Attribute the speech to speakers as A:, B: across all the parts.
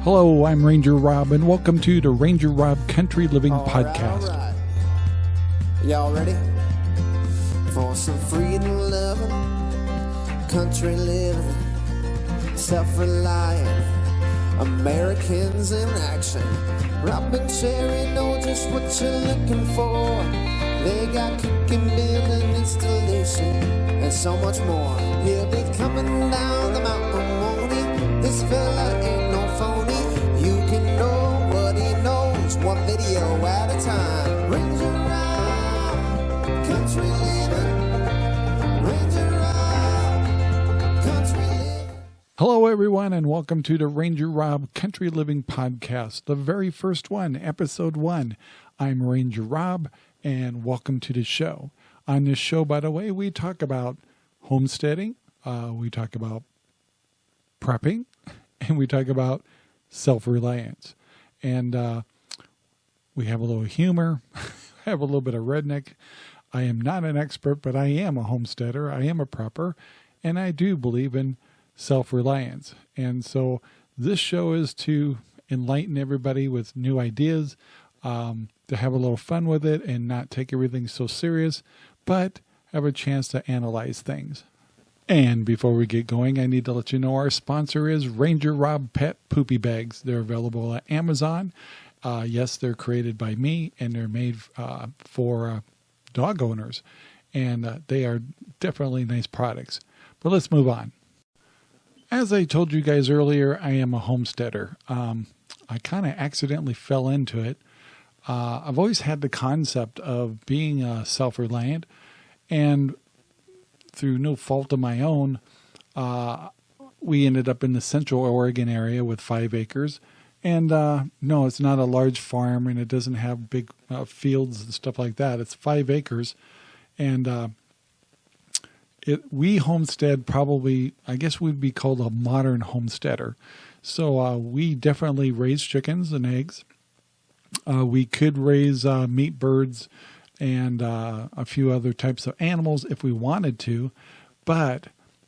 A: Hello, I'm Ranger Rob, and welcome to the Ranger Rob Country Living Podcast.
B: All right. Y'all ready for some freedom loving, country living, self-reliant Americans in action? Rob and Sherry know just what you're looking for. They got cooking, building, installation, and so much more. He'll be coming down the mountain, won't he? This fella ain't no phony. You can know what he knows, one video at a time. Ranger Rob, country living. Ranger Rob, country living.
A: Hello, everyone, and welcome to the Ranger Rob Country Living Podcast, the very first one, episode 1. I'm Ranger Rob, and welcome to the show. On this show, by the way, we talk about homesteading, we talk about prepping, and we talk about self-reliance. And we have a little humor, have a little bit of redneck. I am not an expert, but I am a homesteader. I am a prepper, and I do believe in self-reliance. And so this show is to enlighten everybody with new ideas, to have a little fun with it and not take everything so serious, but have a chance to analyze things. And before we get going, I need to let you know our sponsor is RangerRob Pet Poopy Bags. They're available at Amazon. Yes, they're created by me, and they're made for dog owners. And they are definitely nice products. But let's move on. As I told you guys earlier, I am a homesteader. I kind of accidentally fell into it. I've always had the concept of being self-reliant, and through no fault of my own, we ended up in the Central Oregon area with 5 acres. And no, it's not a large farm, and it doesn't have big fields and stuff like that. It's 5 acres. And we homestead probably, I guess we'd be called a modern homesteader. So we definitely raise chickens and eggs. We could raise meat birds and a few other types of animals if we wanted to, but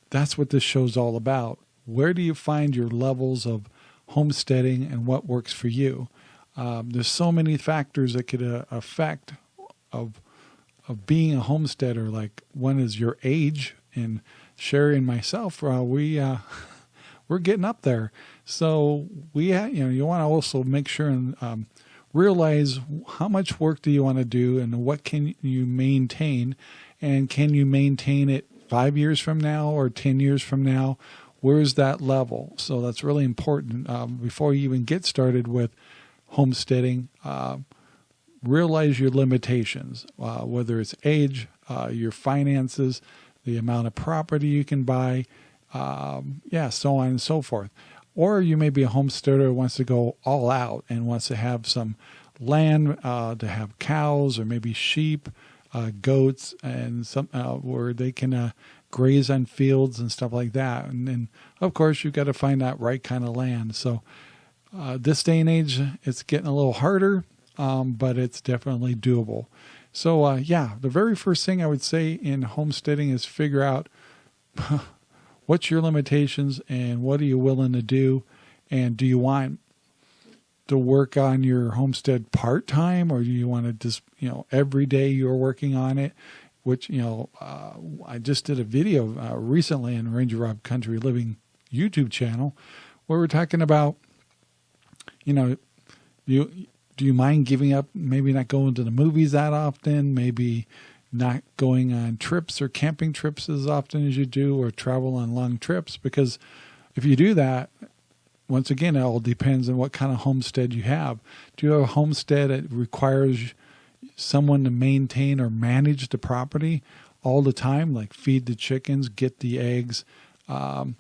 A: that's what this show's all about. Where do you find your levels of homesteading and what works for you? There's so many factors that could affect of being a homesteader. Like, one is your age, and Sherry and myself, we're getting up there. So you want to also make sure and realize how much work do you want to do and what can you maintain, and can you maintain it 5 years from now or 10 years from now? Where's that level? So that's really important before you even get started with homesteading. Realize your limitations, whether it's age, your finances, the amount of property you can buy, so on and so forth. Or you may be a homesteader who wants to go all out and wants to have some land to have cows or maybe sheep, goats, and some where they can graze on fields and stuff like that. And then, of course, you've got to find that right kind of land. So this day and age, it's getting a little harder, but it's definitely doable. So, the very first thing I would say in homesteading is figure out what's your limitations and what are you willing to do? And do you want to work on your homestead part-time, or do you want to just, every day you're working on it? Which, I just did a video recently on Ranger Rob Country Living YouTube channel where we're talking about, do you mind giving up, maybe not going to the movies that often, maybe not going on trips or camping trips as often as you do, or travel on long trips? Because if you do that, once again, it all depends on what kind of homestead you have. Do you have a homestead that requires someone to maintain or manage the property all the time, like feed the chickens, get the eggs, turn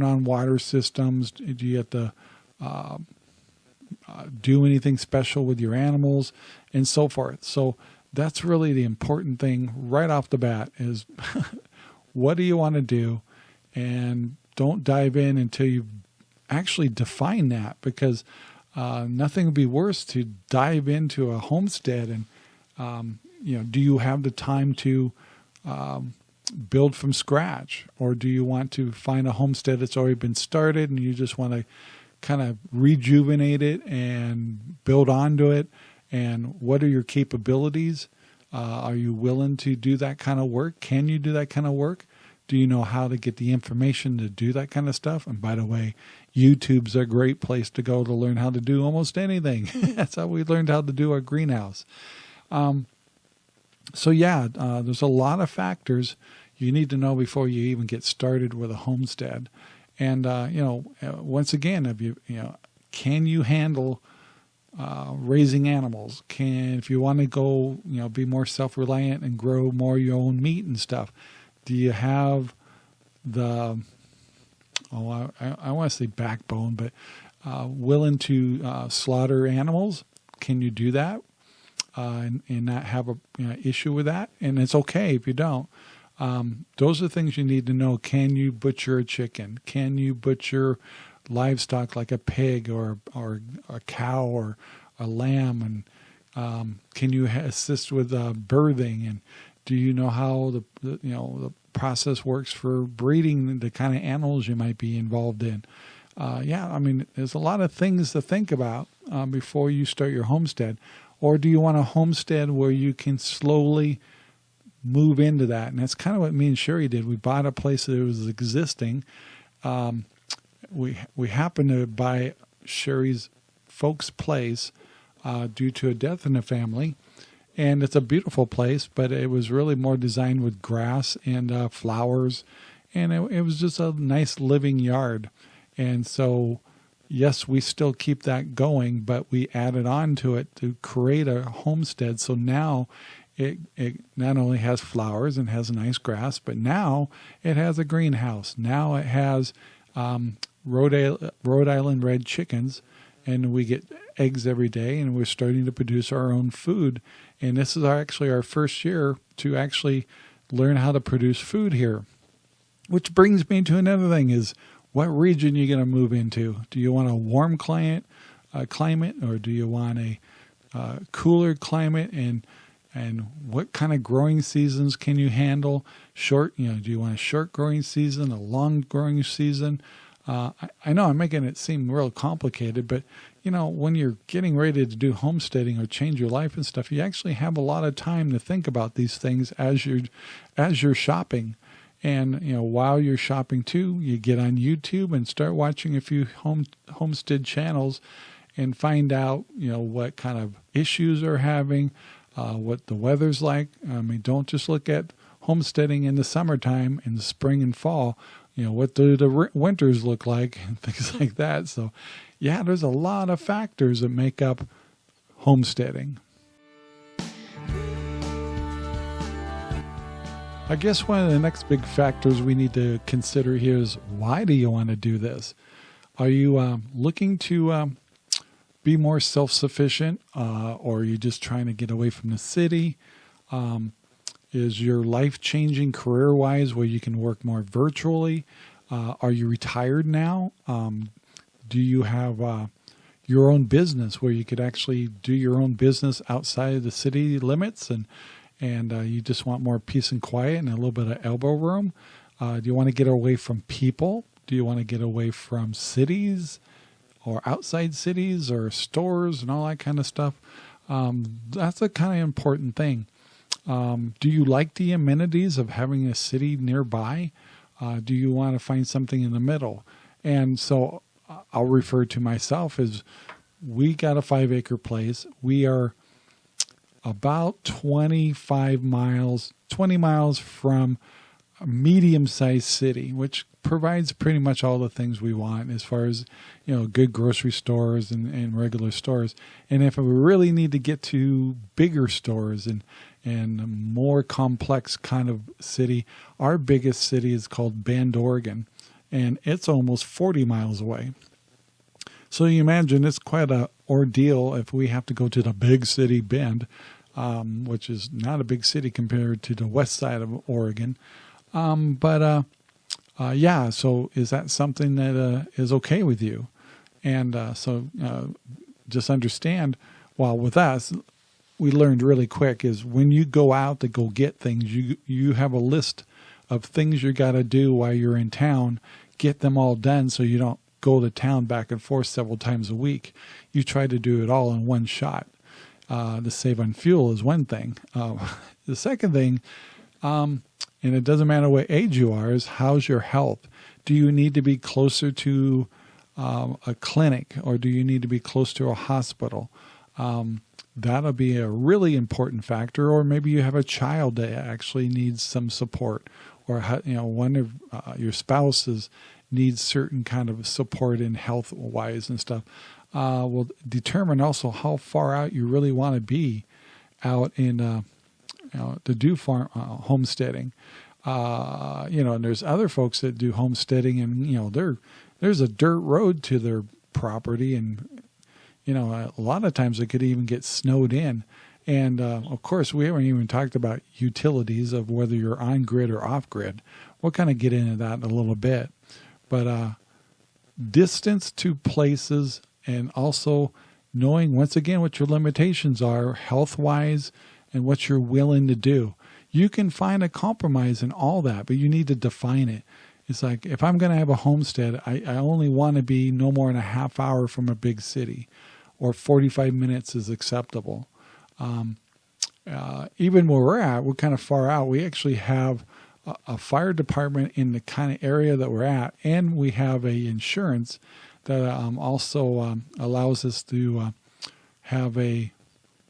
A: on water systems? Do you have to do anything special with your animals, and so forth? So that's really the important thing right off the bat is what do you want to do? And don't dive in until you actually define that, because nothing would be worse to dive into a homestead and, do you have the time to build from scratch, or do you want to find a homestead that's already been started and you just want to kind of rejuvenate it and build onto it? And what are your capabilities? Are you willing to do that kind of work? Can you do that kind of work? Do you know how to get the information to do that kind of stuff? And by the way, YouTube's a great place to go to learn how to do almost anything. That's how we learned how to do our greenhouse. So yeah, there's a lot of factors you need to know before you even get started with a homestead. And, once again, can you handle raising animals? If you want to go, be more self-reliant and grow more your own meat and stuff, do you have I want to say backbone, but willing to slaughter animals? Can you do that and not have a issue with that? And it's okay if you don't. Those are things you need to know. Can you butcher a chicken? Can you butcher livestock like a pig or a cow or a lamb? And can you assist with birthing? And do you know how the process works for breeding the kind of animals you might be involved in? There's a lot of things to think about before you start your homestead. Or do you want a homestead where you can slowly move into that? And that's kind of what me and Sherry did. We bought a place that was existing. We happened to buy Sherry's folks' place due to a death in the family. And it's a beautiful place, but it was really more designed with grass and flowers. And it was just a nice living yard. And so, yes, we still keep that going, but we added on to it to create a homestead. So now it not only has flowers and has nice grass, but now it has a greenhouse. Now it has Rhode Island red chickens, and we get eggs every day, and we're starting to produce our own food. And this is actually our first year to actually learn how to produce food here. Which brings me to another thing is, what region are you going to move into? Do you want a warm climate, or do you want a cooler climate? And what kind of growing seasons can you handle? Do you want a short growing season, a long growing season? I know I'm making it seem real complicated, but when you're getting ready to do homesteading or change your life and stuff, you actually have a lot of time to think about these things as you're shopping. And, while you're shopping too, you get on YouTube and start watching a few homestead channels and find out, what kind of issues they're having, what the weather's like. Don't just look at homesteading in the summertime, in the spring and fall. What do the winters look like and things like that. So, yeah, there's a lot of factors that make up homesteading. I guess one of the next big factors we need to consider here is, why do you want to do this? Are you looking to be more self-sufficient, or are you just trying to get away from the city? Is your life changing career-wise where you can work more virtually? Are you retired now? Do you have your own business where you could actually do your own business outside of the city limits, and you just want more peace and quiet and a little bit of elbow room? Do you want to get away from people? Do you want to get away from cities or outside cities or stores and all that kind of stuff? That's a kind of important thing. Do you like the amenities of having a city nearby? Do you want to find something in the middle? And so I'll refer to myself as, we got a 5-acre place. We are about 20 miles from a medium-sized city, which provides pretty much all the things we want as far as, good grocery stores and regular stores. And if we really need to get to bigger stores and a more complex kind of city, our biggest city is called Bend, Oregon, and it's almost 40 miles away. So you imagine it's quite an ordeal if we have to go to the big city Bend, which is not a big city compared to the west side of Oregon. So is that something that is okay with you? And just understand, with us, we learned really quick is, when you go out to go get things, you have a list of things you got to do while you're in town. Get them all done so you don't go to town back and forth several times a week. You try to do it all in one shot. To save on fuel is one thing. The second thing, and it doesn't matter what age you are, is how's your health? Do you need to be closer to a clinic, or do you need to be close to a hospital? That'll be a really important factor. Or maybe you have a child that actually needs some support, or one of your spouses needs certain kind of support in health wise and stuff. Will determine also how far out you really want to be out in to do farm homesteading. And there's other folks that do homesteading, and there's a dirt road to their property, and a lot of times it could even get snowed in. And of course, we haven't even talked about utilities of whether you're on grid or off grid. We'll kind of get into that in a little bit, but distance to places, and also knowing once again what your limitations are health wise and what you're willing to do. You can find a compromise in all that, but you need to define it. It's like, if I'm going to have a homestead, I only want to be no more than a half hour from a big city, or 45 minutes is acceptable. Even where we're at, we're kind of far out. We actually have a fire department in the kind of area that we're at, and we have a insurance that also allows us to have a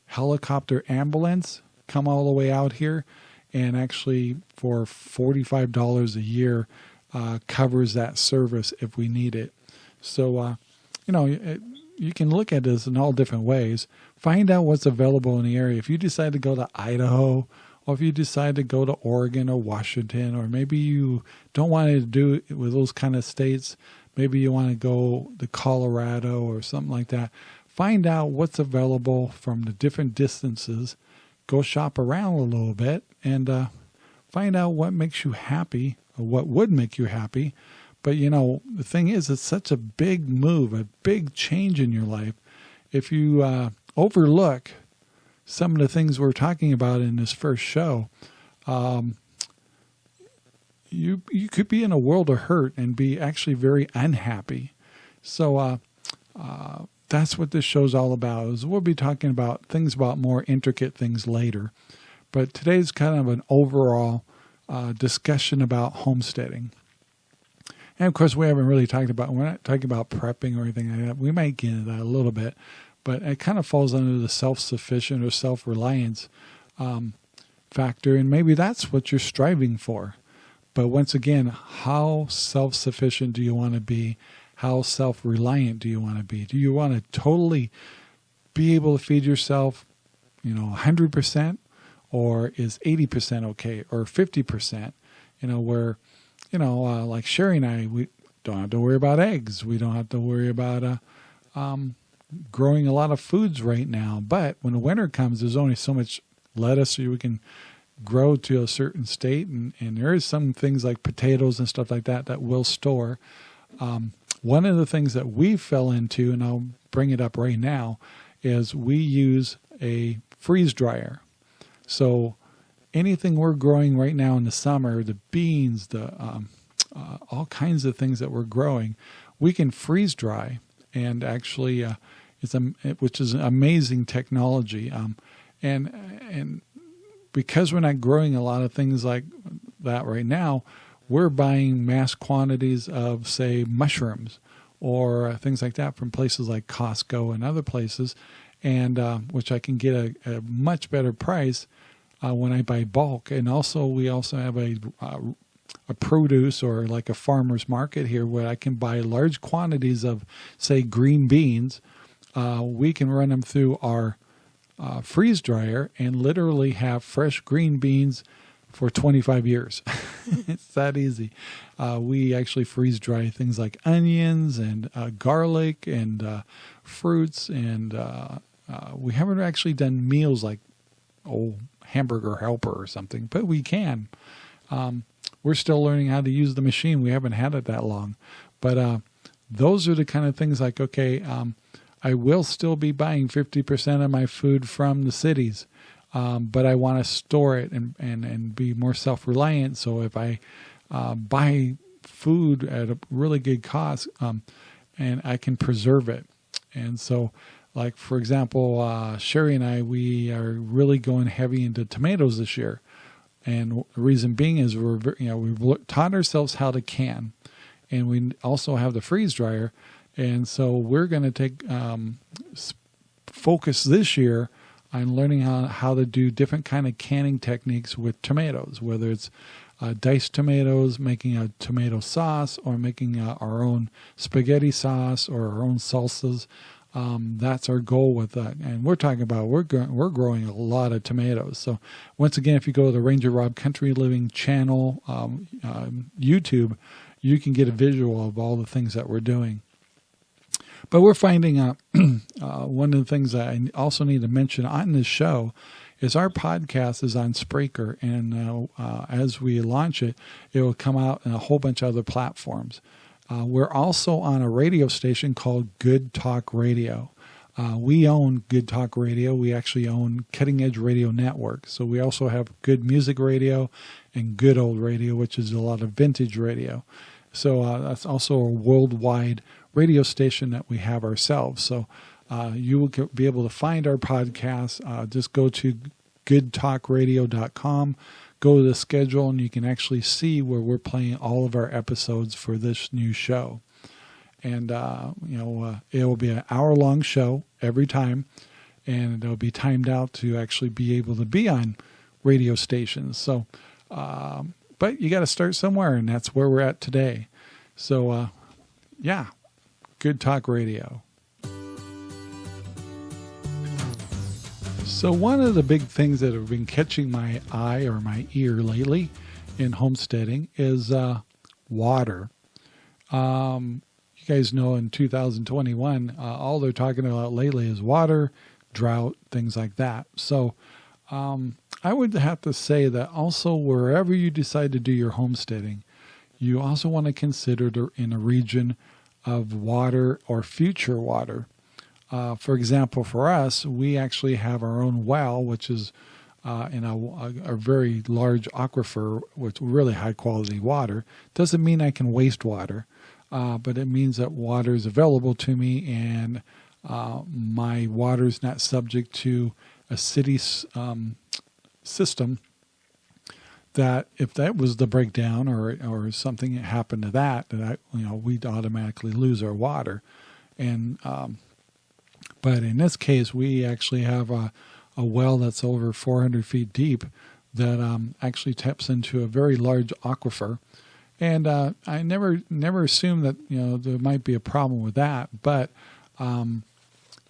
A: helicopter ambulance come all the way out here, and actually for $45 a year covers that service if we need it. So, you can look at this in all different ways. Find out what's available in the area. If you decide to go to Idaho, or if you decide to go to Oregon or Washington, or maybe you don't want to do it with those kind of states, maybe you want to go to Colorado or something like that. Find out what's available from the different distances. Go shop around a little bit and find out what makes you happy, or what would make you happy. But, the thing is, it's such a big move, a big change in your life. If you overlook some of the things we're talking about in this first show, you could be in a world of hurt and be actually very unhappy. So that's what this show's all about. Is we'll be talking about things about more intricate things later. But today's kind of an overall discussion about homesteading. And of course, we haven't really we're not talking about prepping or anything like that. We might get into that a little bit, but it kind of falls under the self-sufficient or self-reliance factor. And maybe that's what you're striving for. But once again, how self-sufficient do you want to be? How self-reliant do you want to be? Do you want to totally be able to feed yourself, 100%? Or is 80% okay? Or 50%? Where, like Sherry and I, we don't have to worry about eggs. We don't have to worry about growing a lot of foods right now. But when the winter comes, there's only so much lettuce we can grow to a certain state. And there is some things like potatoes and stuff like that we'll store. One of the things that we fell into, and I'll bring it up right now, is we use a freeze dryer. So anything we're growing right now in the summer, the beans, all kinds of things that we're growing, we can freeze dry, and actually, which is an amazing technology. And because we're not growing a lot of things like that right now, we're buying mass quantities of, say, mushrooms or things like that from places like Costco and other places, and which I can get a much better price when I buy bulk. And also, we also have a produce, or like a farmer's market here, where I can buy large quantities of, say, green beans. We can run them through our freeze dryer and literally have fresh green beans for 25 years. It's that easy. We actually freeze dry things like onions and garlic and fruits, and we haven't actually done meals like Hamburger Helper or something, but we can. We're still learning how to use the machine. We haven't had it that long, but those are the kind of things like, okay, I will still be buying 50% of my food from the cities, but I want to store it and be more self-reliant. So if I buy food at a really good cost, and I can preserve it. And so, like, for example, Sherry and I, we are really going heavy into tomatoes this year. And the reason being is we've taught ourselves how to can, and we also have the freeze dryer. And so we're going to take focus this year on learning how to do different kind of canning techniques with tomatoes, whether it's diced tomatoes, making a tomato sauce, or making our own spaghetti sauce or our own salsas. That's our goal with that. And we're talking about, we're growing a lot of tomatoes. So once again, if you go to the RangerRob Country Living channel, YouTube, you can get a visual of all the things that we're doing. But we're finding out one of the things that I also need to mention on this show is our podcast is on Spreaker. And as we launch it, it will come out in a whole bunch of other platforms. We're also on a radio station called Good Talk Radio. We own Good Talk Radio. We actually own Cutting Edge Radio Network. So we also have Good Music Radio and Good Old Radio, which is a lot of vintage radio. So that's also a worldwide radio station that we have ourselves. So you will be able to find our podcast. Just go to goodtalkradio.com. Go to the schedule, and you can actually see where we're playing all of our episodes for this new show. And, it will be an hour-long show every time, and it'll be timed out to actually be able to be on radio stations. So, but you got to start somewhere, and that's where we're at today. So, Good Talk Radio. So one of the big things that have been catching my eye or my ear lately in homesteading is water. You guys know in 2021, all they're talking about lately is water, drought, things like that. So I would have to say that also wherever you decide to do your homesteading, you also want to consider in a region of water or future water. For example, for us, we actually have our own well, which is in a very large aquifer with really high quality water. Doesn't mean I can waste water, but it means that water is available to me, and my water is not subject to a city system that if that was the breakdown or something happened to that we'd automatically lose our water. And but in this case, we actually have a well that's over 400 feet deep that actually taps into a very large aquifer. And I never assumed that there might be a problem with that. But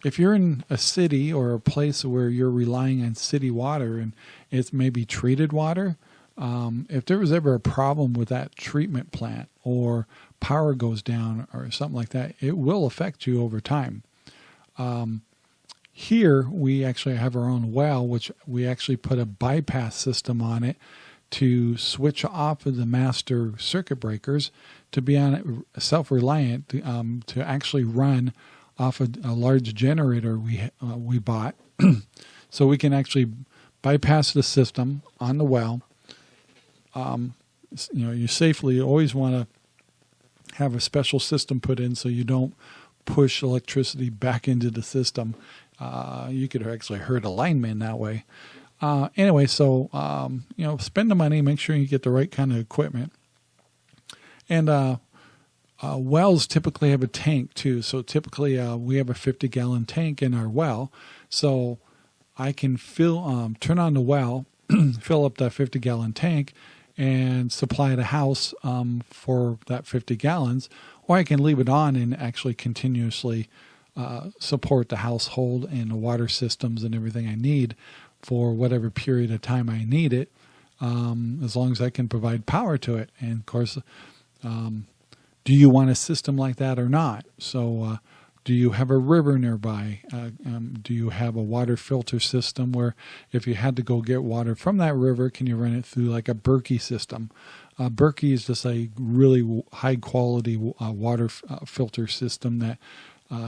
A: if you're in a city or a place where you're relying on city water and it's maybe treated water, if there was ever a problem with that treatment plant or power goes down or something like that, it will affect you over time. Here we actually have our own well, which we actually put a bypass system on it to switch off of the master circuit breakers to be on Self Reliant to actually run off a large generator we bought, so we can actually bypass the system on the well. You safely always want to have a special system put in so you don't push electricity back into the system. You could actually hurt a lineman that way. Anyway, so spend the money, make sure you get the right kind of equipment. And wells typically have a tank too. So typically we have a 50-gallon tank in our well. So I can turn on the well, fill up that 50-gallon tank, and supply the house for that 50 gallons. Or I can leave it on and actually continuously support the household and the water systems and everything I need for whatever period of time I need it, as long as I can provide power to it. And of course, do you want a system like that or not? So do you have a river nearby? Do you have a water filter system where if you had to go get water from that river, can you run it through like a Berkey system? Berkey is just a really high quality water filter system that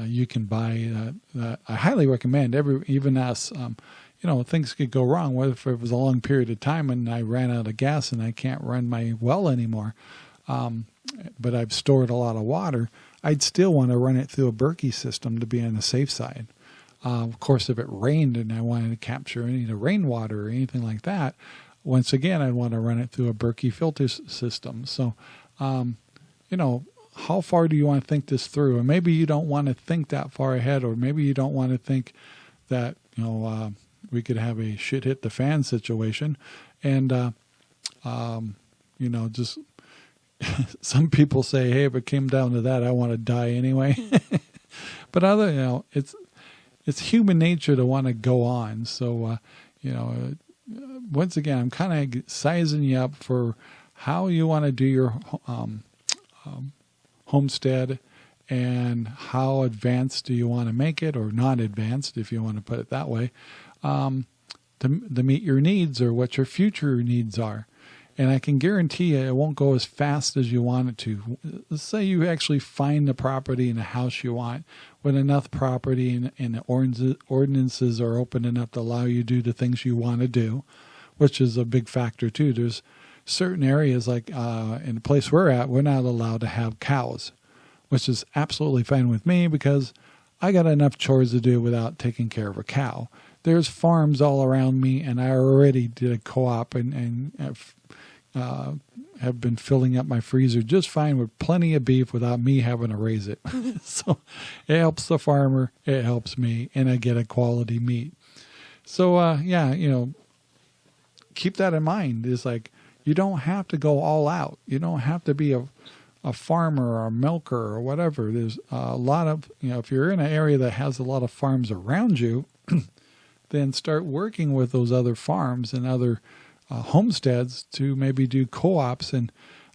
A: you can buy. That I highly recommend. Even us, things could go wrong. What if it was a long period of time and I ran out of gas and I can't run my well anymore? But I've stored a lot of water. I'd still want to run it through a Berkey system to be on the safe side. Of course, if it rained and I wanted to capture any of the rainwater or anything like that, once again, I'd want to run it through a Berkey filter system. So, how far do you want to think this through? And maybe you don't want to think that far ahead, or maybe you don't want to think that, we could have a shit hit the fan situation. And, just some people say, hey, if it came down to that, I want to die anyway. But it's human nature to want to go on. So, once again, I'm kind of sizing you up for how you want to do your homestead, and how advanced do you want to make it, or not advanced, if you want to put it that way, to meet your needs or what your future needs are. And I can guarantee you it won't go as fast as you want it to. Let's say you actually find the property and the house you want, with enough property and the ordinances are open enough to allow you to do the things you want to do, which is a big factor too. There's certain areas, like in the place we're at, we're not allowed to have cows, which is absolutely fine with me because I got enough chores to do without taking care of a cow. There's farms all around me, and I already did a co-op and have been filling up my freezer just fine with plenty of beef without me having to raise it. So it helps the farmer, it helps me, and I get a quality meat. So keep that in mind. It's like, you don't have to go all out. You don't have to be a farmer or a milker or whatever. There's a lot of, if you're in an area that has a lot of farms around you, then start working with those other farms and other homesteads to maybe do co-ops, and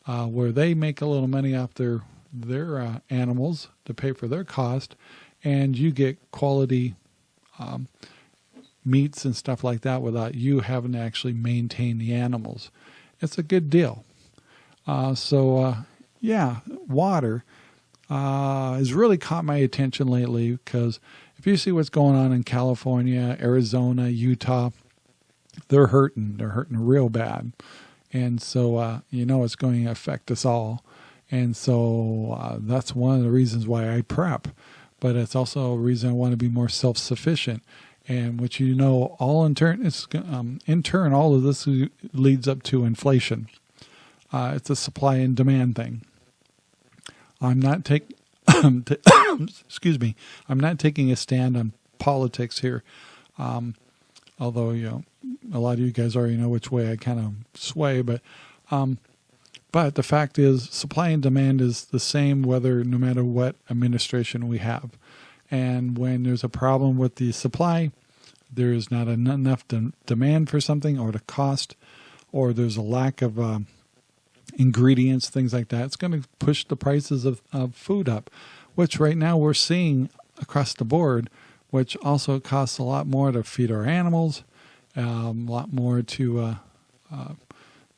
A: where they make a little money off their animals to pay for their cost, and you get quality meats and stuff like that without you having to actually maintain the animals. It's a good deal. Water has really caught my attention lately, because if you see what's going on in California, Arizona, Utah, they're hurting. They're hurting real bad. And so, it's going to affect us all. And so that's one of the reasons why I prep. But it's also a reason I want to be more self-sufficient. And which, all in turn, all of this leads up to inflation. It's a supply and demand thing. I'm not taking I'm not taking a stand on politics here. Although, a lot of you guys already know which way I kind of sway, but the fact is, supply and demand is the same no matter what administration we have. And when there's a problem with the supply, there is not enough demand for something, or the cost, or there's a lack of ingredients, things like that. It's going to push the prices of food up, which right now we're seeing across the board, which also costs a lot more to feed our animals, a lot more to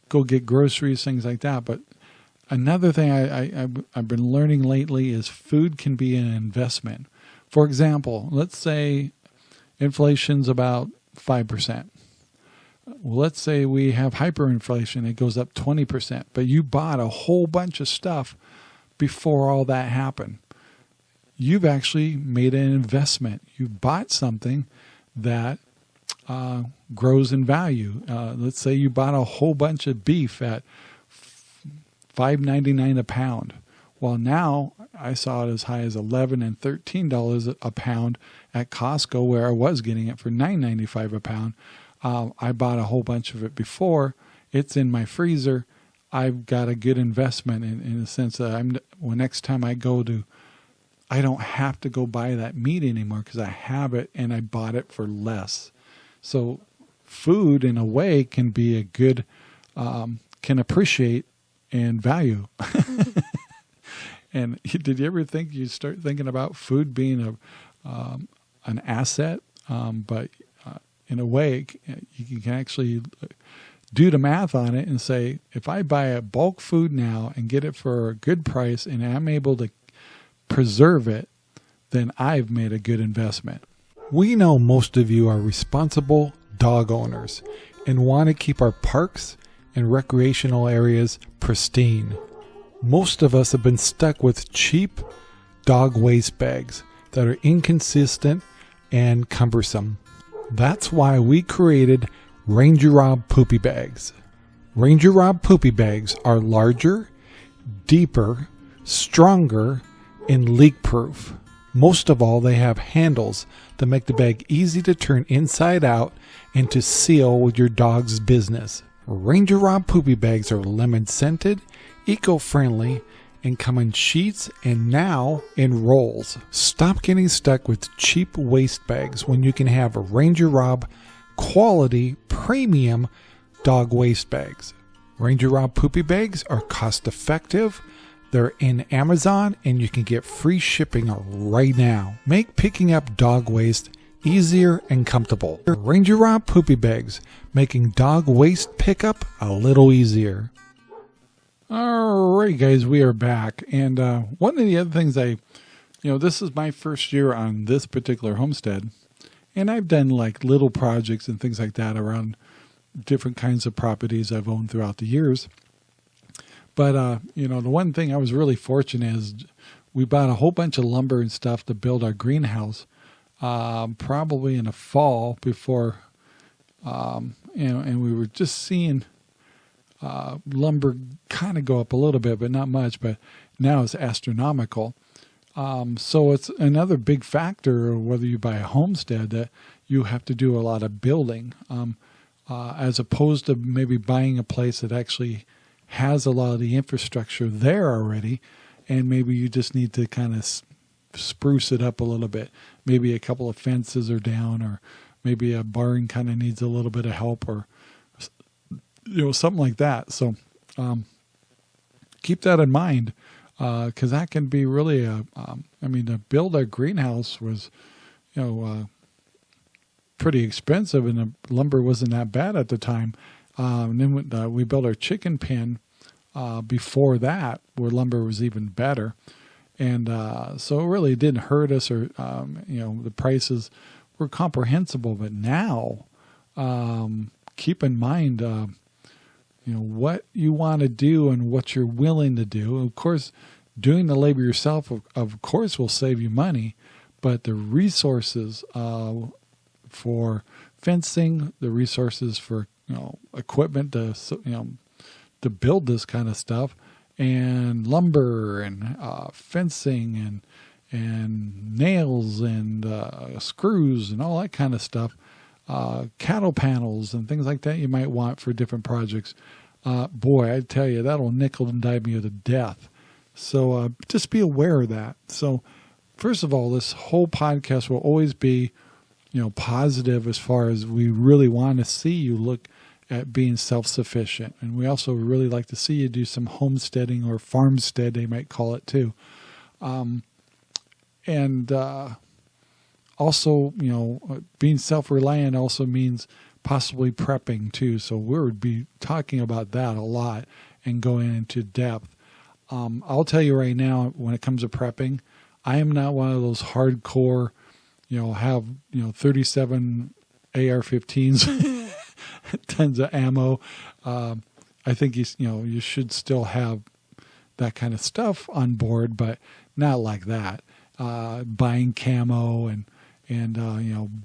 A: go get groceries, things like that. But another thing I've been learning lately is food can be an investment. For example, let's say inflation's about 5%. Well, let's say we have hyperinflation, it goes up 20%, but you bought a whole bunch of stuff before all that happened. You've actually made an investment. You've bought something that grows in value. Let's say you bought a whole bunch of beef at $5.99 a pound. Well, now I saw it as high as $11 and $13 a pound at Costco, where I was getting it for $9.95 a pound. I bought a whole bunch of it before. It's in my freezer. I've got a good investment in the sense that next time I go to, I don't have to go buy that meat anymore because I have it and I bought it for less. So food, in a way, can be a good, can appreciate and value. And did you ever think you start thinking about food being an asset? But in a way, you can actually do the math on it and say, if I buy a bulk food now and get it for a good price and I'm able to preserve it, then I've made a good investment. We know most of you are responsible dog owners and want to keep our parks and recreational areas pristine. Most of us have been stuck with cheap, dog waste bags that are inconsistent and cumbersome. That's why we created RangerRob Poopy Bags. RangerRob Poopy Bags are larger, deeper, stronger, and leak-proof. Most of all, they have handles that make the bag easy to turn inside out and to seal with your dog's business. RangerRob Poopy Bags are lemon-scented, eco-friendly, and come in sheets and now in rolls. Stop getting stuck with cheap waste bags when you can have a RangerRob quality premium dog waste bags. RangerRob Poopy Bags are cost-effective. They're in Amazon and you can get free shipping right now. Make picking up dog waste easier and comfortable. RangerRob Poopy Bags, making dog waste pickup a little easier. All right, guys, we are back. And one of the other things this is my first year on this particular homestead. And I've done like little projects and things like that around different kinds of properties I've owned throughout the years. But, the one thing I was really fortunate is we bought a whole bunch of lumber and stuff to build our greenhouse, probably in the fall before, and we were just seeing lumber kind of go up a little bit, but not much, but now it's astronomical. So it's another big factor, whether you buy a homestead, that you have to do a lot of building, as opposed to maybe buying a place that actually has a lot of the infrastructure there already, and maybe you just need to kind of spruce it up a little bit. Maybe a couple of fences are down, or maybe a barn kind of needs a little bit of help, or something like that. So keep that in mind, because that can be really to build a greenhouse was pretty expensive, and the lumber wasn't that bad at the time. And then we built our chicken pen before that, where lumber was even better. And so it really didn't hurt us, or, the prices were comprehensible. But now, keep in mind, what you want to do and what you're willing to do. Of course, doing the labor yourself, of course, will save you money. But the resources for fencing, the resources for equipment to build this kind of stuff, and lumber and fencing and nails and screws and all that kind of stuff, cattle panels and things like that you might want for different projects. Boy, I tell you, that'll nickel and dime you to death. So just be aware of that. So first of all, this whole podcast will always be positive, as far as we really want to see you look at being self-sufficient. And we also really like to see you do some homesteading, or farmstead, they might call it too. Also, being self-reliant also means possibly prepping too. So we would be talking about that a lot and going into depth. I'll tell you right now, when it comes to prepping, I am not one of those hardcore, have 37 AR-15s, tons of ammo. I think you should still have that kind of stuff on board, but not like that. Buying camo and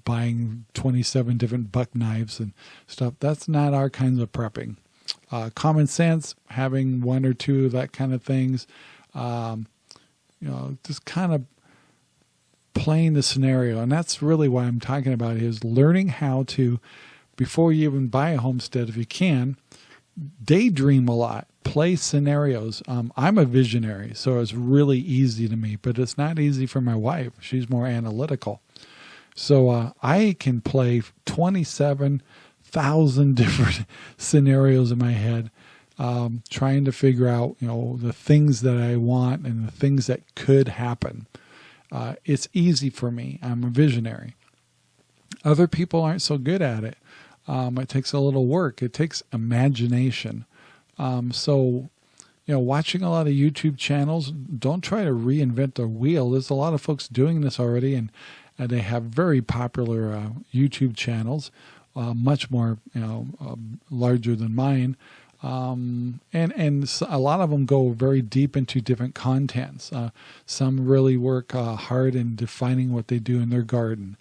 A: buying 27 different buck knives and stuff. That's not our kinds of prepping. Common sense, having one or two of that kind of things. Just kind of playing the scenario. And that's really why I'm talking about it, is learning how to, before you even buy a homestead, if you can, daydream a lot, play scenarios. I'm a visionary, so it's really easy to me, but it's not easy for my wife. She's more analytical. So I can play 27,000 different scenarios in my head, trying to figure out, the things that I want and the things that could happen. It's easy for me. I'm a visionary. Other people aren't so good at it. It takes a little work. It takes imagination. So, watching a lot of YouTube channels, don't try to reinvent the wheel. There's a lot of folks doing this already, and they have very popular YouTube channels, much more, larger than mine. And a lot of them go very deep into different contents. Some really work hard in defining what they do in their garden.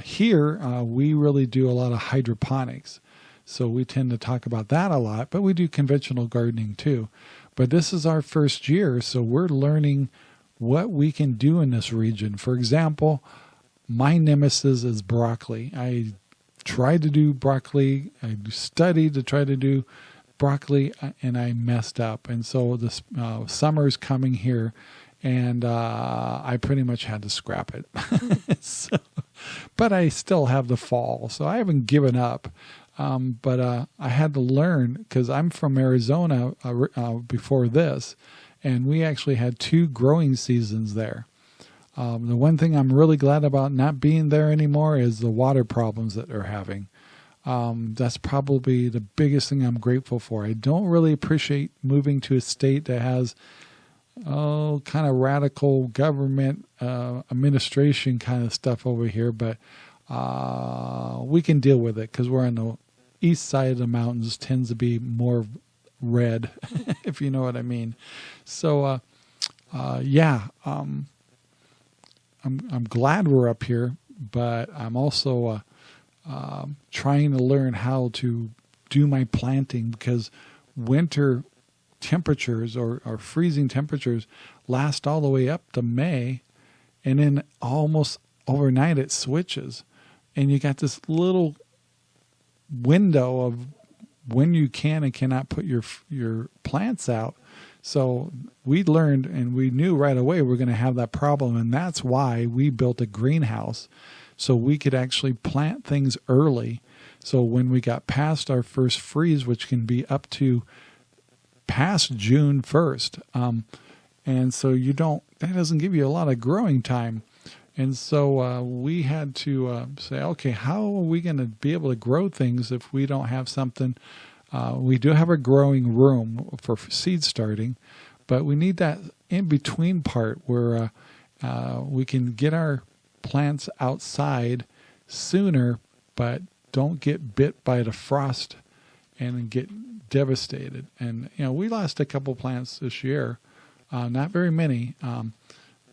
A: Here, we really do a lot of hydroponics. So we tend to talk about that a lot, but we do conventional gardening too. But this is our first year, so we're learning what we can do in this region. For example, my nemesis is broccoli. I tried to do broccoli. I studied to try to do broccoli, and I messed up. And so this summer's coming here, and I pretty much had to scrap it. But I still have the fall, so I haven't given up. But I had to learn, because I'm from Arizona before this, and we actually had 2 growing seasons there. The one thing I'm really glad about not being there anymore is the water problems that they're having. That's probably the biggest thing I'm grateful for. I don't really appreciate moving to a state that has kind of radical government administration kind of stuff over here, but we can deal with it because we're on the east side of the mountains. Tends to be more red, if you know what I mean. So yeah, I'm glad we're up here, but I'm also trying to learn how to do my planting, because winter temperatures or freezing temperatures last all the way up to May, and then almost overnight it switches, and you got this little window of when you can and cannot put your plants out. So we learned, and we knew right away we're going to have that problem, and that's why we built a greenhouse, so we could actually plant things early. So when we got past our first freeze, which can be up to past June 1st, and so that doesn't give you a lot of growing time. And so we had to say, okay, how are we going to be able to grow things if we don't have something? We do have a growing room for seed starting, but we need that in-between part where we can get our plants outside sooner, but don't get bit by the frost and get devastated. And, we lost a couple plants this year, not very many.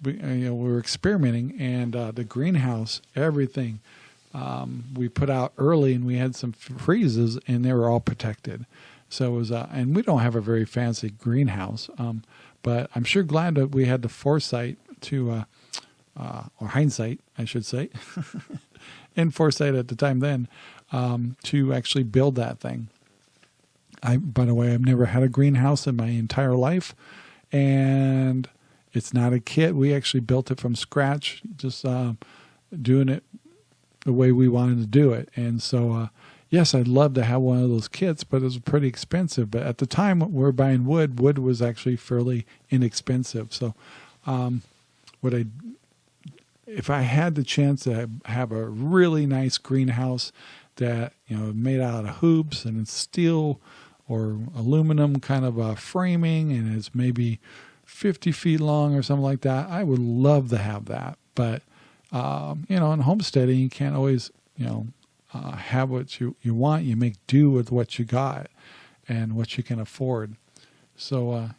A: We were experimenting, and the greenhouse, everything, we put out early, and we had some freezes, and they were all protected. So it was, and we don't have a very fancy greenhouse, but I'm sure glad that we had the foresight to, or hindsight, I should say, and foresight at the time then, to actually build that thing. By the way, I've never had a greenhouse in my entire life, and it's not a kit. We actually built it from scratch, just doing it the way we wanted to do it. And so, yes, I'd love to have one of those kits, but it was pretty expensive. But at the time we were buying wood was actually fairly inexpensive. So if I had the chance to have a really nice greenhouse that, made out of hoops and it's steel or aluminum kind of framing, and it's maybe 50 feet long or something like that, I would love to have that. But, in homesteading, you can't always, have what you want. You make do with what you got and what you can afford. So,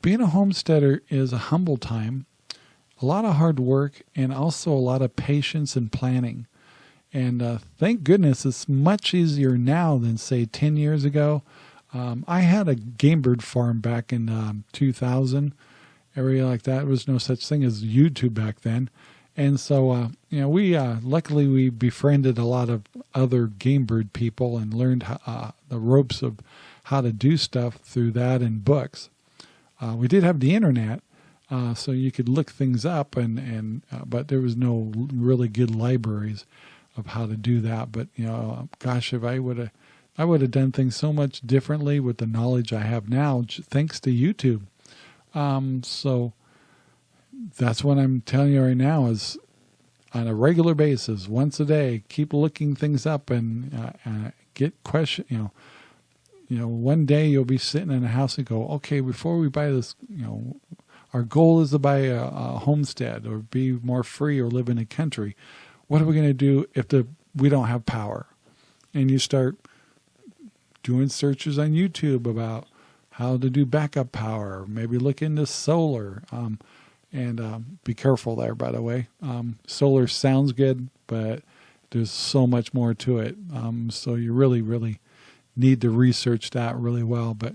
A: being a homesteader is a humble time, a lot of hard work, and also a lot of patience and planning. And thank goodness it's much easier now than, say, 10 years ago. I had a game bird farm back in 2000, area like that. There was no such thing as YouTube back then. And so, we luckily we befriended a lot of other game bird people and learned the ropes of how to do stuff through that and books. We did have the internet, so you could look things up, but there was no really good libraries of how to do that. But, gosh, if I would have done things so much differently with the knowledge I have now, thanks to YouTube. So that's what I'm telling you right now is on a regular basis, once a day, keep looking things up and get question. One day you'll be sitting in a house and go, okay, before we buy this, our goal is to buy a homestead or be more free or live in a country. What are we going to do if we don't have power? And you start doing searches on YouTube about how to do backup power, maybe look into solar. And be careful there, by the way. Solar sounds good, but there's so much more to it. So you really, really need to research that really well. But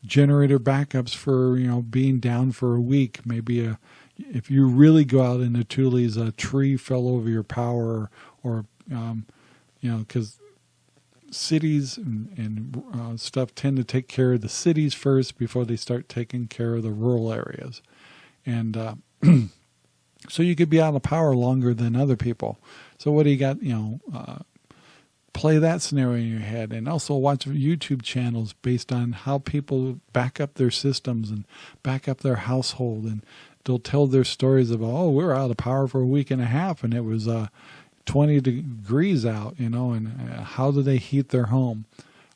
A: generator backups for, being down for a week. Maybe if you really go out into Thule's, a tree fell over your power, or because cities and stuff tend to take care of the cities first before they start taking care of the rural areas. And so you could be out of power longer than other people. So what do you got? Play that scenario in your head, and also watch YouTube channels based on how people back up their systems and back up their household. And they'll tell their stories about, oh, we were out of power for a week and a half, and it was 20 degrees out, and how do they heat their home?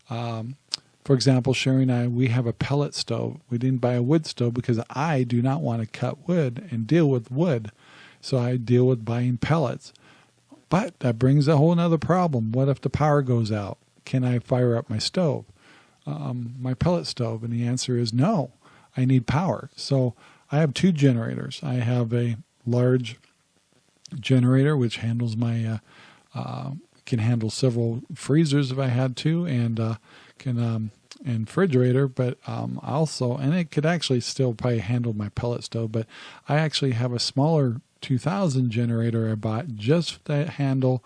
A: For example, Sherry and I, we have a pellet stove. We didn't buy a wood stove because I do not want to cut wood and deal with wood. So I deal with buying pellets. But that brings a whole other problem. What if the power goes out? Can I fire up my stove, my pellet stove? And the answer is no. I need power. So I have two generators. I have a large generator which handles my can handle several freezers if I had to, and and refrigerator, but also, and it could actually still probably handle my pellet stove, but I actually have a smaller 2000 generator I bought just that handle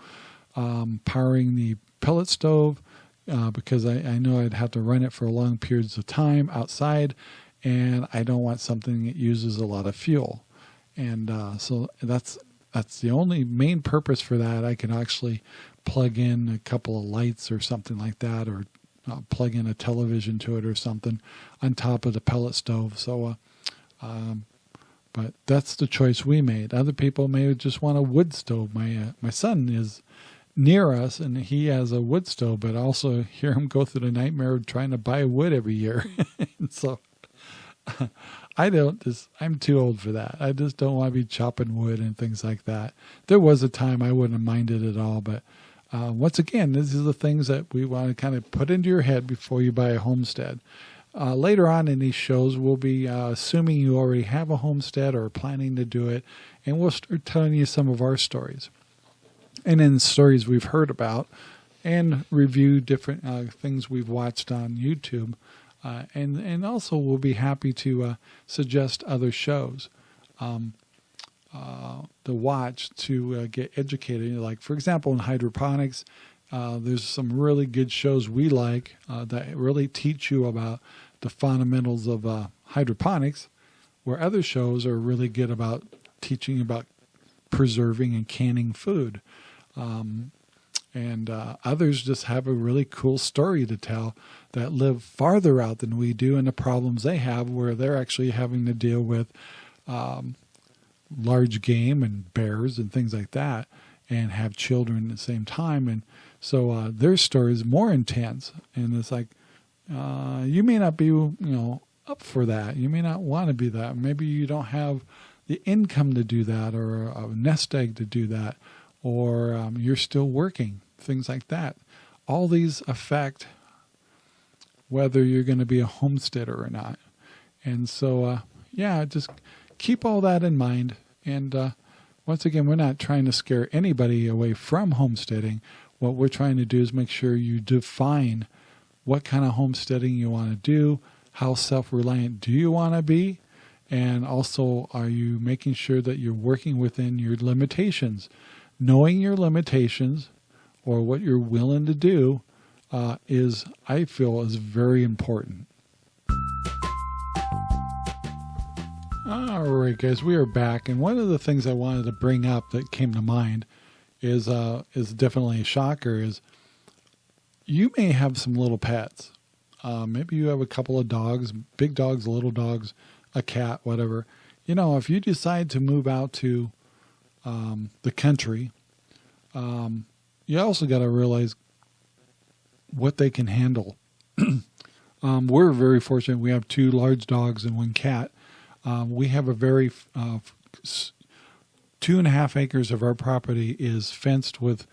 A: powering the pellet stove, because I know I'd have to run it for long periods of time outside, and I don't want something that uses a lot of fuel. And so that's the only main purpose for that. I can actually plug in a couple of lights or something like that, or plug in a television to it or something on top of the pellet stove. So, but that's the choice we made. Other people may just want a wood stove. My son is near us, and he has a wood stove, but I also hear him go through the nightmare of trying to buy wood every year. And so I'm too old for that. I just don't want to be chopping wood and things like that. There was a time I wouldn't have minded at all, but once again, these are the things that we want to kind of put into your head before you buy a homestead. Later on in these shows, we'll be assuming you already have a homestead or are planning to do it, and we'll start telling you some of our stories. And in stories we've heard about, and review different things we've watched on YouTube. And also we'll be happy to suggest other shows to watch to get educated. Like, for example, in hydroponics, there's some really good shows we like that really teach you about the fundamentals of hydroponics, where other shows are really good about teaching about preserving and canning food. And others just have a really cool story to tell that live farther out than we do, and the problems they have where they're actually having to deal with large game and bears and things like that, and have children at the same time. And so their story is more intense, and it's like you may not be up for that. You may not want to be that. Maybe you don't have the income to do that, or a nest egg to do that, or you're still working, things like that. All these affect whether you're going to be a homesteader or not. And so, just keep all that in mind. And once again, we're not trying to scare anybody away from homesteading. What we're trying to do is make sure you define what kind of homesteading you want to do, how self-reliant do you want to be, and also are you making sure that you're working within your limitations. Knowing your limitations, or what you're willing to do, I feel is very important. All right, guys, we are back, and one of the things I wanted to bring up that came to mind is definitely a shocker. Is you may have some little pets. Maybe you have a couple of dogs, big dogs, little dogs, a cat, whatever. If you decide to move out to the country, you also got to realize what they can handle. We're very fortunate. We have 2 large dogs and 1 cat. We have a very 2.5 acres of our property is fenced with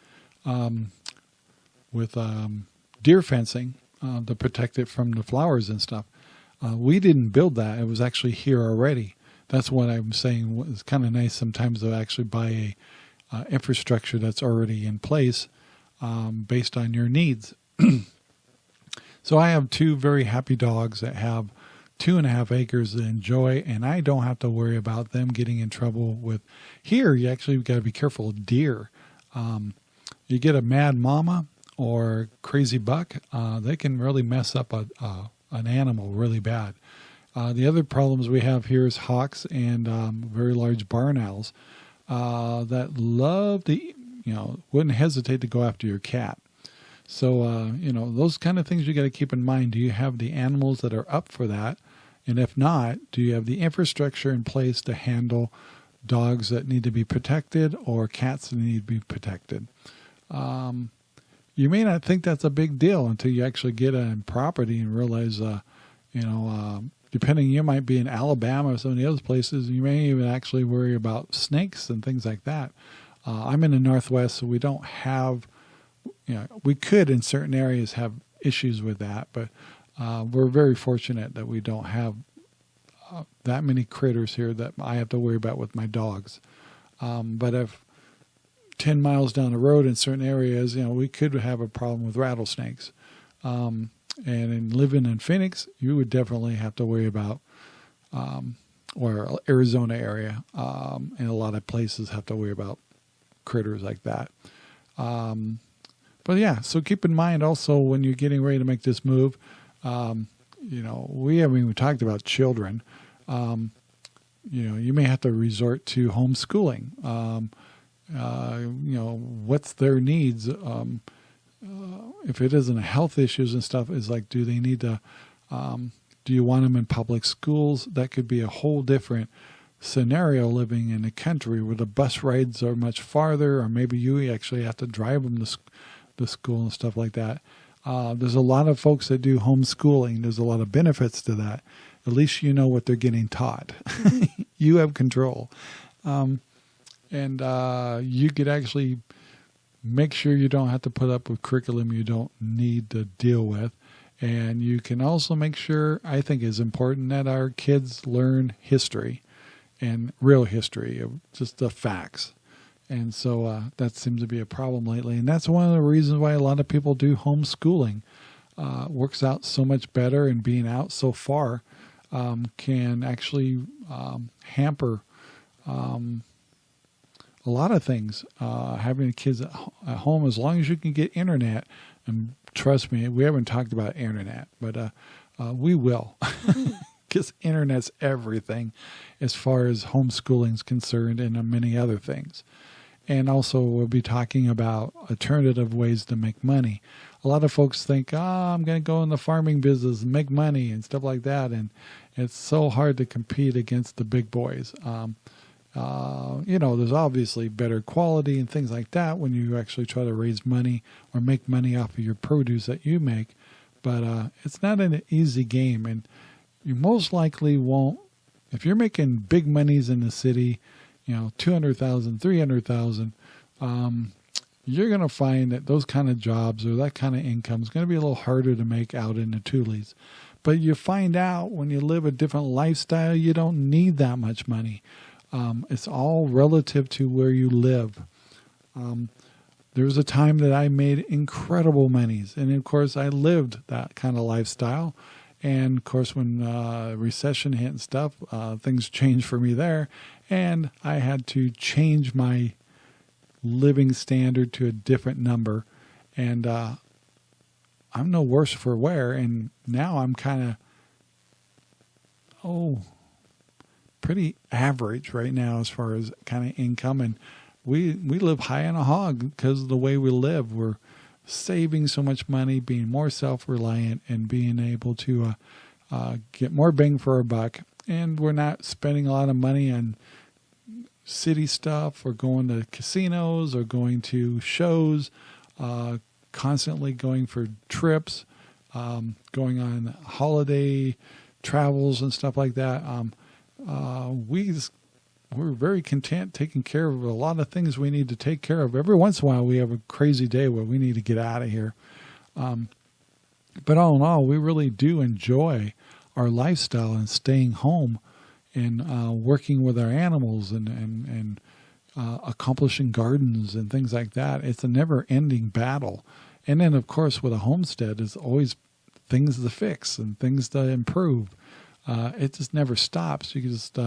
A: deer fencing, to protect it from the flowers and stuff. We didn't build that. It was actually here already. That's what I'm saying. It's kind of nice sometimes to actually buy a infrastructure that's already in place based on your needs. So I have 2 very happy dogs that have 2.5 acres to enjoy, and I don't have to worry about them getting in trouble with. Here, you actually got to be careful of deer. You get a mad mama or crazy buck, they can really mess up an animal really bad. The other problems we have here is hawks and very large barn owls that love to, wouldn't hesitate to go after your cat. So, those kind of things you got to keep in mind. Do you have the animals that are up for that? And if not, do you have the infrastructure in place to handle dogs that need to be protected or cats that need to be protected? You may not think that's a big deal until you actually get on property and realize, depending, you might be in Alabama or some of the other places, you may even actually worry about snakes and things like that. I'm in the Northwest, so we don't have, we could in certain areas have issues with that, but we're very fortunate that we don't have that many critters here that I have to worry about with my dogs. But if 10 miles down the road in certain areas, we could have a problem with rattlesnakes. And in living in Phoenix, you would definitely have to worry about, or Arizona area, and a lot of places have to worry about critters like that. But yeah, so keep in mind also when you're getting ready to make this move, we haven't even talked about children. You may have to resort to homeschooling. What's their needs? If it isn't a health issues and stuff, is like, do they need to, do you want them in public schools? That could be a whole different scenario living in a country where the bus rides are much farther, or maybe you actually have to drive them to school and stuff like that. There's a lot of folks that do homeschooling. There's a lot of benefits to that. At least you know what they're getting taught. You have control. And you could actually make sure you don't have to put up with curriculum you don't need to deal with. And you can also make sure, I think is important, that our kids learn history and real history, just the facts. And so that seems to be a problem lately. And that's one of the reasons why a lot of people do homeschooling. Works out so much better, and being out so far can actually hamper a lot of things. Having kids at home, as long as you can get internet, and trust me, we haven't talked about internet, but we will. Because internet's everything as far as homeschooling is concerned, and many other things. And also we'll be talking about alternative ways to make money. A lot of folks think, I'm going to go in the farming business and make money and stuff like that. And it's so hard to compete against the big boys. There's obviously better quality and things like that when you actually try to raise money or make money off of your produce that you make. But it's not an easy game. And you most likely won't, if you're making big monies in the city, $200,000, $300,000, you're going to find that those kind of jobs or that kind of income is going to be a little harder to make out in the Tules. But you find out when you live a different lifestyle, you don't need that much money. It's all relative to where you live. There was a time that I made incredible monies. And of course, I lived that kind of lifestyle. And of course, when recession hit and stuff, things changed for me there. And I had to change my living standard to a different number. And I'm no worse for wear. And now I'm kind of, pretty average right now as far as kind of income. And we live high on a hog because of the way we live. We're saving so much money, being more self-reliant, and being able to get more bang for our buck. And we're not spending a lot of money on city stuff or going to casinos or going to shows, constantly going for trips, going on holiday travels and stuff like that. We're very content taking care of a lot of things we need to take care of. Every once in a while, we have a crazy day where we need to get out of here. But all in all, we really do enjoy our lifestyle and staying home and working with our animals and accomplishing gardens and things like that. It's a never-ending battle. And then, of course, with a homestead, there's always things to fix and things to improve. It just never stops. You can just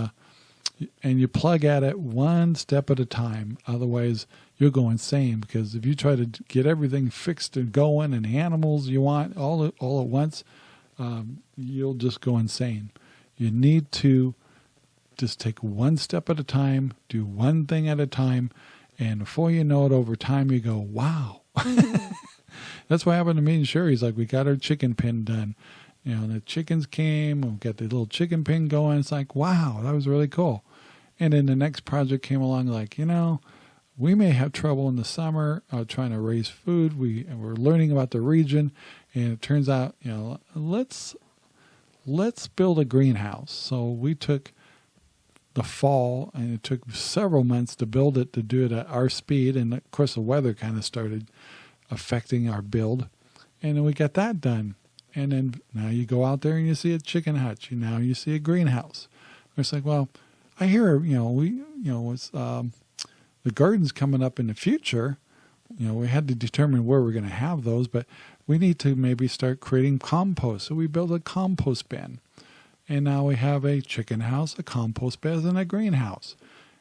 A: and you plug at it one step at a time. Otherwise, you'll go insane, because if you try to get everything fixed and going and animals you want all at once, you'll just go insane. You need to just take one step at a time, do one thing at a time, and before you know it, over time, you go, wow. That's what happened to me and Sherry's. Like, we got our chicken pen done. You know, the chickens came, we got the little chicken pen going. It's like, wow, that was really cool. And then the next project came along, like, you know, we may have trouble in the summer trying to raise food. We're learning about the region, and it turns out, you know, let's build a greenhouse. So we took the fall, and it took several months to build it, to do it at our speed. And of course, the weather kind of started affecting our build. And then we got that done. And then now you go out there and you see a chicken hutch. Now you see a greenhouse. It's like, well, I hear, it's the garden's coming up in the future. You know, we had to determine where we're going to have those, but we need to maybe start creating compost. So we built a compost bin. And now we have a chicken house, a compost bin, and a greenhouse.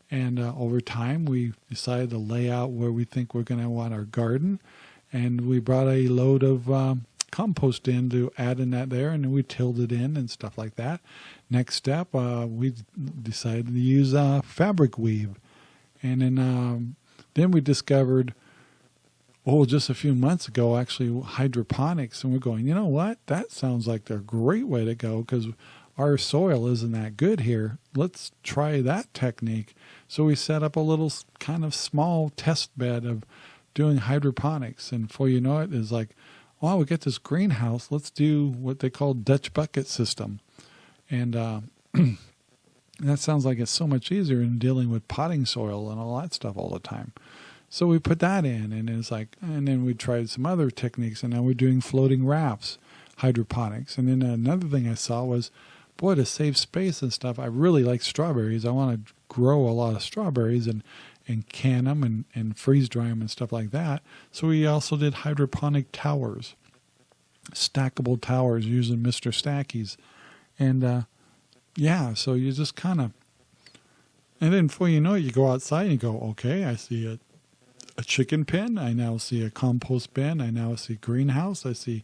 A: And over time, we decided to lay out where we think we're going to want our garden. And we brought a load of compost in to add in that there, and then we tilled it in and stuff like that. Next step, we decided to use fabric weave. And then we discovered, just a few months ago, actually, hydroponics. And we're going, you know what? That sounds like a great way to go, because our soil isn't that good here. Let's try that technique. So we set up a little kind of small test bed of doing hydroponics. And before you know it, it's like, wow, we get this greenhouse. Let's do what they call Dutch bucket system. And that sounds like it's so much easier in dealing with potting soil and all that stuff all the time. So we put that in, and it's like, and then we tried some other techniques, and now we're doing floating rafts, hydroponics. And then another thing I saw was, boy, to save space and stuff, I really like strawberries. I want to grow a lot of strawberries and can them and freeze dry them and stuff like that. So we also did hydroponic towers, stackable towers using Mr. Stackies. And so you just kind of, and then before you know it, you go outside and you go, okay, I see a chicken pen. I now see a compost bin. I now see greenhouse. I see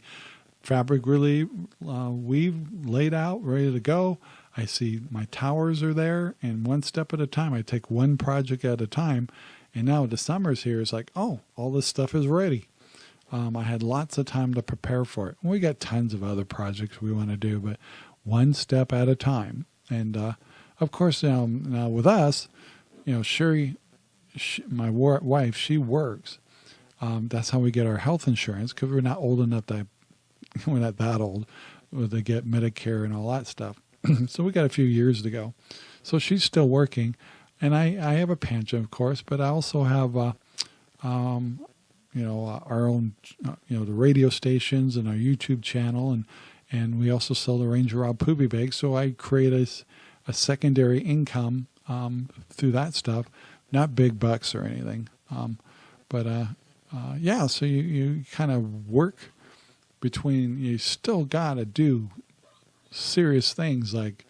A: fabric really weave laid out, ready to go. I see my towers are there, and one step at a time. I take one project at a time, and now the summer's here. It's like, oh, all this stuff is ready. I had lots of time to prepare for it. We got tons of other projects we want to do, but one step at a time. And of course, now with us, Sherry, my wife, she works. That's how we get our health insurance, because we're not old enough we're not that old to get Medicare and all that stuff. So we got a few years to go. So she's still working, and I have a pension, of course, but I also have, our own, the radio stations and our YouTube channel, and we also sell the RangerRob poopy bags. So I create a secondary income through that stuff, not big bucks or anything, so you kind of work between. You still got to do serious things like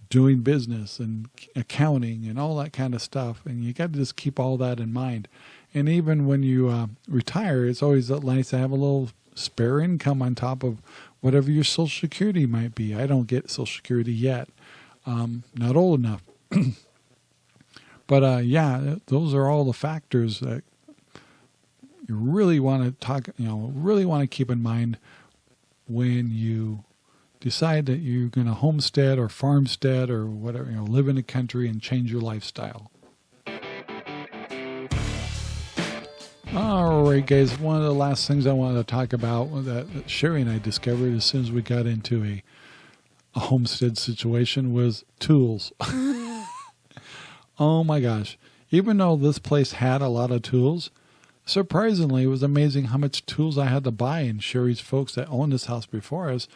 A: doing business and accounting and all that kind of stuff, and you got to just keep all that in mind. And even when you retire, it's always nice to have a little spare income on top of whatever your Social Security might be. I don't get Social Security yet, not old enough. But those are all the factors that you really want to really want to keep in mind when you decide that you're going to homestead or farmstead or whatever, live in the country and change your lifestyle. All right, guys, one of the last things I wanted to talk about that Sherry and I discovered as soon as we got into a homestead situation was tools. Oh my gosh. Even though this place had a lot of tools, surprisingly, it was amazing how much tools I had to buy. And Sherry's folks that owned this house before us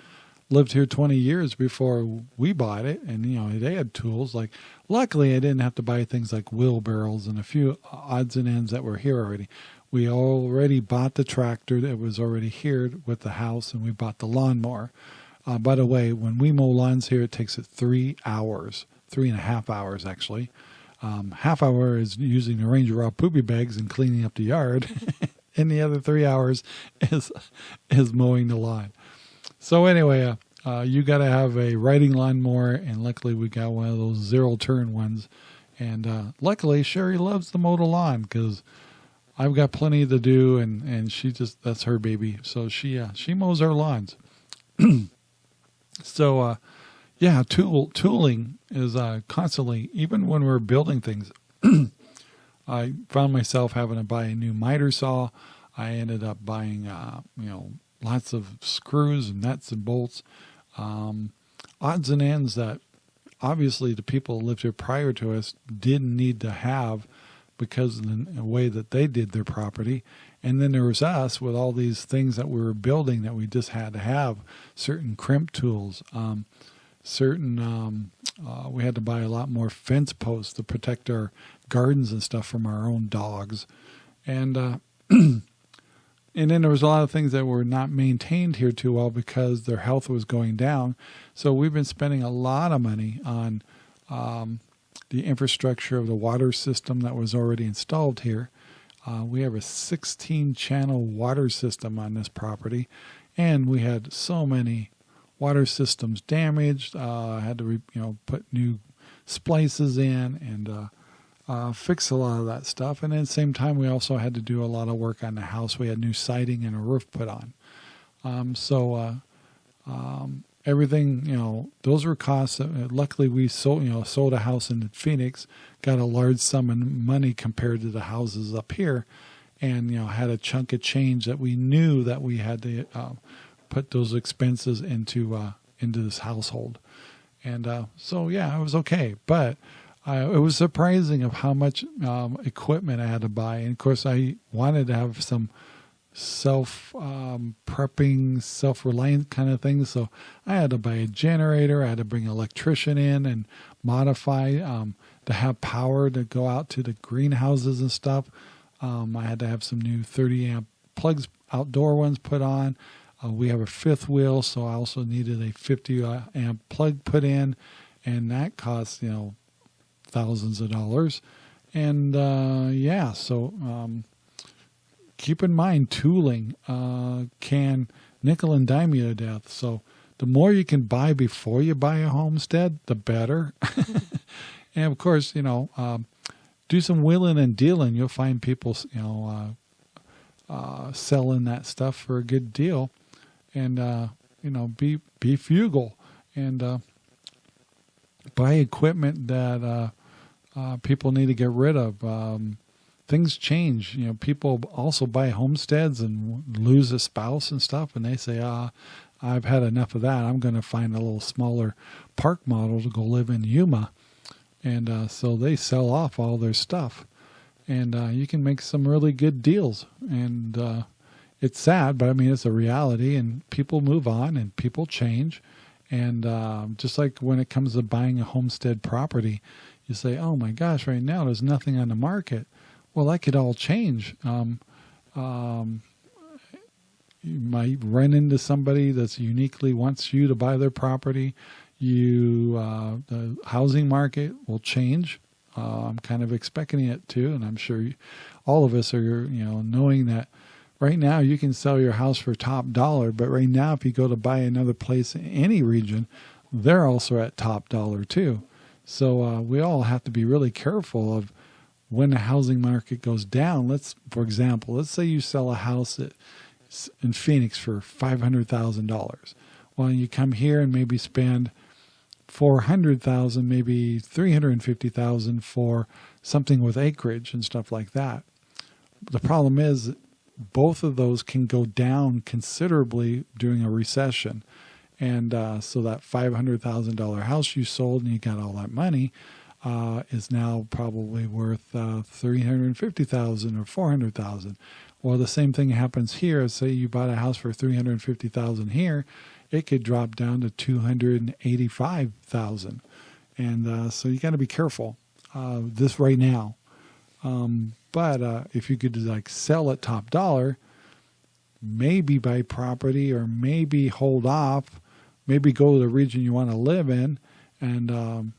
A: lived here 20 years before we bought it. And, they had tools. Like, luckily, I didn't have to buy things like wheelbarrows and a few odds and ends that were here already. We already bought the tractor that was already here with the house, and we bought the lawnmower. By the way, when we mow lawns here, it takes it 3 hours, 3.5 hours actually. Half hour is using the RangerRob poopy bags and cleaning up the yard, and the other 3 hours is mowing the lawn. So anyway, you got to have a riding lawnmower, and luckily we got one of those zero-turn ones. And luckily, Sherry loves to mow the lawn because I've got plenty to do, and that's her baby. So she mows our lawns. So, tooling is constantly, even when we're building things. I found myself having to buy a new miter saw. I ended up buying, lots of screws and nuts and bolts, odds and ends that obviously the people who lived here prior to us didn't need to have because of the way that they did their property. And then there was us with all these things that we were building that we just had to have, certain crimp tools, we had to buy a lot more fence posts to protect our gardens and stuff from our own dogs. And and then there was a lot of things that were not maintained here too well because their health was going down. So we've been spending a lot of money on the infrastructure of the water system that was already installed here. We have a 16-channel water system on this property, and we had so many water systems damaged. Had to put new splices in and fix a lot of that stuff. And at the same time, we also had to do a lot of work on the house. We had new siding and a roof put on. Everything, those were costs. Luckily, we sold a house in Phoenix, got a large sum of money compared to the houses up here, and had a chunk of change that we knew that we had to put those expenses into this household, and it was okay. But it was surprising of how much equipment I had to buy, and of course, I wanted to have some prepping, self-reliant kind of things. So I had to buy a generator. I had to bring an electrician in and modify to have power to go out to the greenhouses and stuff. I had to have some new 30 amp plugs, outdoor ones put on. We have a fifth wheel, so I also needed a 50 amp plug put in, and that costs thousands of dollars. And keep in mind, tooling can nickel and dime you to death. So the more you can buy before you buy a homestead, the better. And of course, do some wheeling and dealing. You'll find people, selling that stuff for a good deal. And, be frugal and buy equipment that people need to get rid of. Things change. People also buy homesteads and lose a spouse and stuff, and they say, I've had enough of that. I'm going to find a little smaller park model to go live in Yuma. And so they sell off all their stuff. And you can make some really good deals. And it's sad, but I mean, it's a reality, and people move on and people change. And just like when it comes to buying a homestead property, you say, oh my gosh, right now there's nothing on the market. Well, that could all change. You might run into somebody that's uniquely wants you to buy their property. The housing market will change. I'm kind of expecting it to, and I'm sure all of us are, knowing that right now you can sell your house for top dollar, but right now if you go to buy another place in any region, they're also at top dollar too. So we all have to be really careful of when the housing market goes down. For example, let's say you sell a house in Phoenix for $500,000. Well, you come here and maybe spend $400,000, maybe $350,000 for something with acreage and stuff like that. The problem is both of those can go down considerably during a recession. And so that $500,000 house you sold and you got all that money, is now probably worth $350,000 or $400,000. Well, the same thing happens here. Say you bought a house for $350,000 here, it could drop down to $285,000, and so you got to be careful. This right now, but if you could like sell at top dollar, maybe buy property, or maybe hold off, maybe go to the region you want to live in, and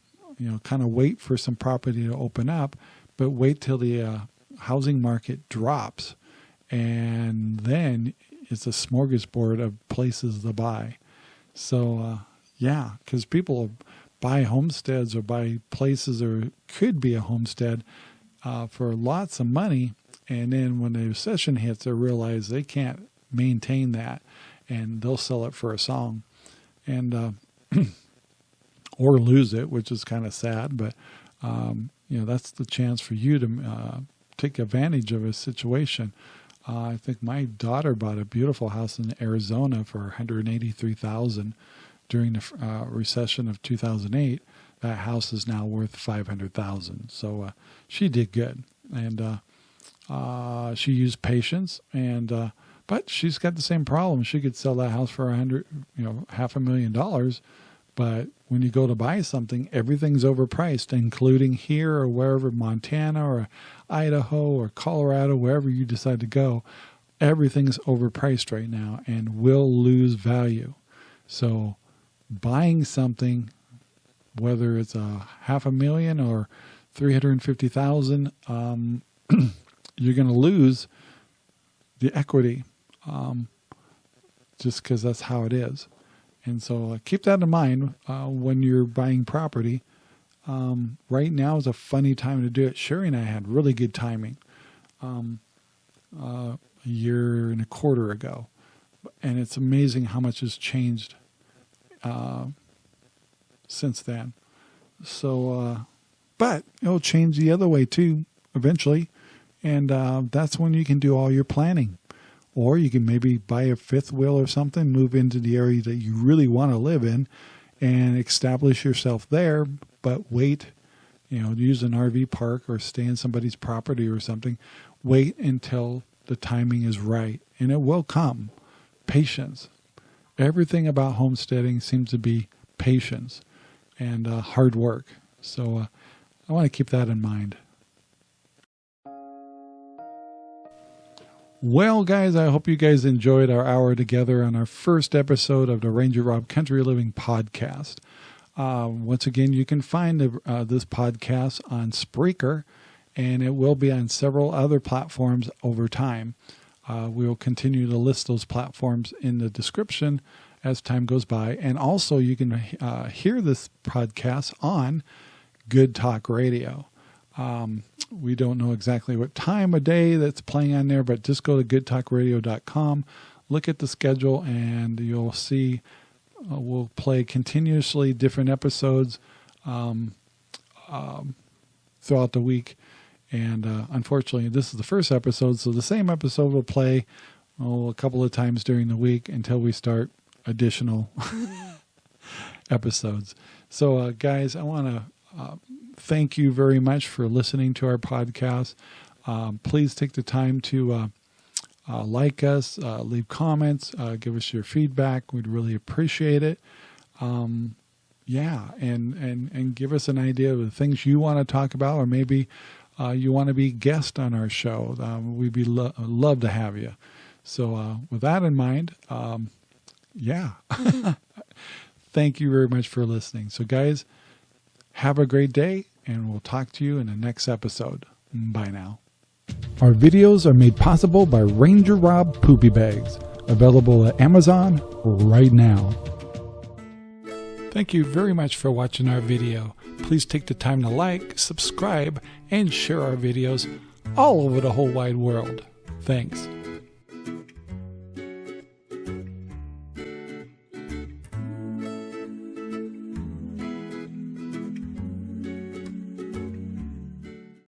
A: kind of wait for some property to open up, but wait till the housing market drops. And then it's a smorgasbord of places to buy. So, yeah, because people buy homesteads or buy places, or could be a homestead for lots of money. And then when the recession hits, they realize they can't maintain that, and they'll sell it for a song, and or lose it, which is kind of sad. But that's the chance for you to take advantage of a situation. I think my daughter bought a beautiful house in Arizona for $183,000 during the recession of 2008. That house is now worth $500,000. So she did good, and she used patience, and but she's got the same problem. She could sell that house for $500,000, but when you go to buy something, everything's overpriced, including here or wherever, Montana or Idaho or Colorado, wherever you decide to go, everything's overpriced right now and will lose value. So buying something, whether it's $500,000 or $350,000, you're going to lose the equity, just because that's how it is. And so keep that in mind when you're buying property. Right now is a funny time to do it. Sherry and I had really good timing a year and a quarter ago. And it's amazing how much has changed since then. So, but it'll change the other way too eventually. And that's when you can do all your planning. Or you can maybe buy a fifth wheel or something, move into the area that you really want to live in, and establish yourself there, but wait, use an RV park or stay in somebody's property or something. Wait until the timing is right, and it will come. Patience. Everything about homesteading seems to be patience and hard work. So I want to keep that in mind. Well, guys, I hope you guys enjoyed our hour together on our first episode of the RangerRob Country Living podcast. Once again, you can find this podcast on Spreaker, and it will be on several other platforms over time. We will continue to list those platforms in the description as time goes by. And also, you can hear this podcast on Good Talk Radio. We don't know exactly what time of day that's playing on there, but just go to goodtalkradio.com, look at the schedule, and you'll see we'll play continuously different episodes throughout the week. And unfortunately, this is the first episode, so the same episode will play a couple of times during the week until we start additional episodes. So, guys, I want to thank you very much for listening to our podcast. Please take the time to like us, leave comments, give us your feedback. We'd really appreciate it. And give us an idea of the things you want to talk about, or maybe you want to be a guest on our show. We'd be love to have you. So with that in mind, thank you very much for listening. So guys, have a great day, and we'll talk to you in the next episode. Bye now. Our videos are made possible by RangerRob Poopy Bags, available at Amazon right now. Thank you very much for watching our video. Please take the time to like, subscribe, and share our videos all over the whole wide world. Thanks.